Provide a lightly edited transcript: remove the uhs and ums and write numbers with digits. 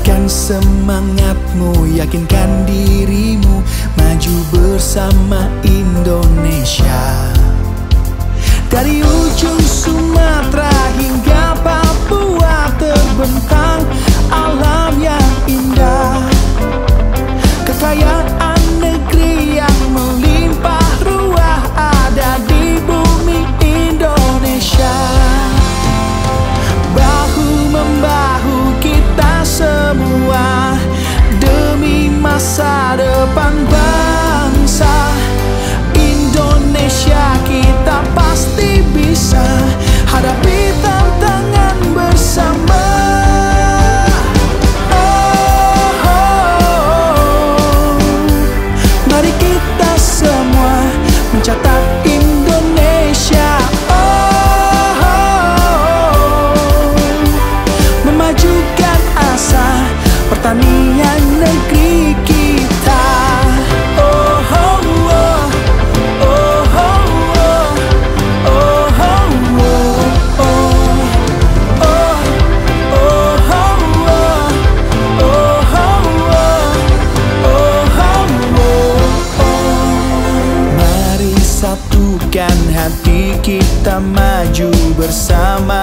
Kuatkan semangatmu, yakinkan dirimu, maju bersama Indonesia. Dari ujung Sumatera hingga Papua terbentang alam yang indah, kekayaan negeri yang melimpah ruah ada di bumi Indonesia. Bahu-membahu kita semua demi masa depan bangsa Indonesia. Kita pasti bisa hadapi tantangan bersama. Mari kita semua mencatat Indonesia, memajukan asa pertanian negeri kita. Satukan hati kita maju bersama.